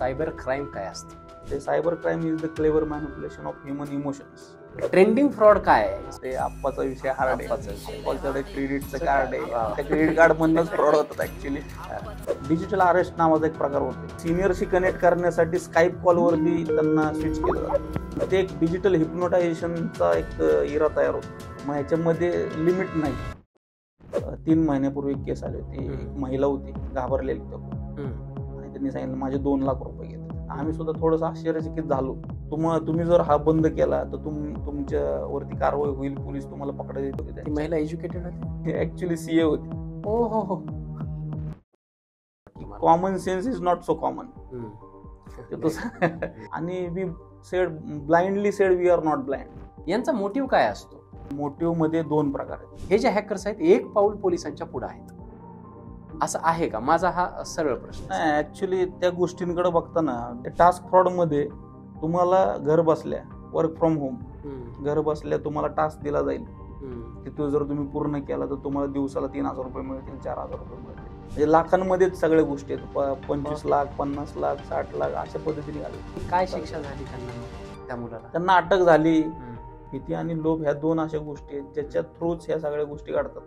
Cyber crime काय असतं? ते cyber crime is the clever manipulation of human emotions. Trending fraud काय आहे? ते आप्पाचा विषय हार्ड आहे. आप्पाचा विषय. आप्पाच्याकडे क्रेडिटचं हा. कार्ड आहे, त्या क्रेडिट कार्ड मधनच फ्रॉड होतात ऍक्च्युली. डिजिटल अरेस्ट नावाचा एक प्रकार होतो. सिनियरशी कनेक्ट करण्यासाठी स्काईप कॉलवरती त्यांना स्विच केलं जातं. ते एक डिजिटल हिप्नोटायझेशनचा एक इरा तयार होतो. मग ह्याच्यामध्ये लिमिट नाही. 3 महिन्यापूर्वी एक केस आली होती. एक महिला होती, घाबरलेली आणि त्यांनी सांगितलं माझे 2 लाख रुपये घेतले. आम्ही सुद्धा थोडंसं आश्चर्यचकित झालो. तुम्ही जर हा बंद केला तर तुमच्यावरती कारवाई होईल, पोलीस तुम्हाला पकडायला. ती महिला एज्युकेटेड होती, ऍक्च्युली सीए होती. हो हो हो. Common sense is not so common. आणि we said blindly said we are not blind. यांचा मोटिव्ह काय असतो? मोटिव्ह मध्ये 2 प्रकार आहेत. हे जे हॅकर्स आहेत एक पाऊल पोलिसांच्या पुढे आहेत, असं आहे का? माझा हा सरळ प्रश्न. नाही, ऍक्च्युली त्या गोष्टींकडे बघताना टास्क फ्रॉड मध्ये तुम्हाला घर बसल्या वर्क फ्रॉम होम, घर बसल्या तुम्हाला टास्क दिला जाईल. तिथून जर तुम्ही पूर्ण केला तर तुम्हाला दिवसाला 3,000 रुपये मिळतील, 4,000 रुपये मिळतील. म्हणजे लाखांमध्येच सगळ्या गोष्टी आहेत. 25 लाख, 50 लाख, 60 लाख अशा पद्धतीने आले. काय शिक्षा झाली त्या मुलाला? त्यांना अटक झाली. भीती आणि लोभ ह्या 2 अशा गोष्टी आहेत ज्याच्या थ्रूच ह्या सगळ्या गोष्टी घडतात.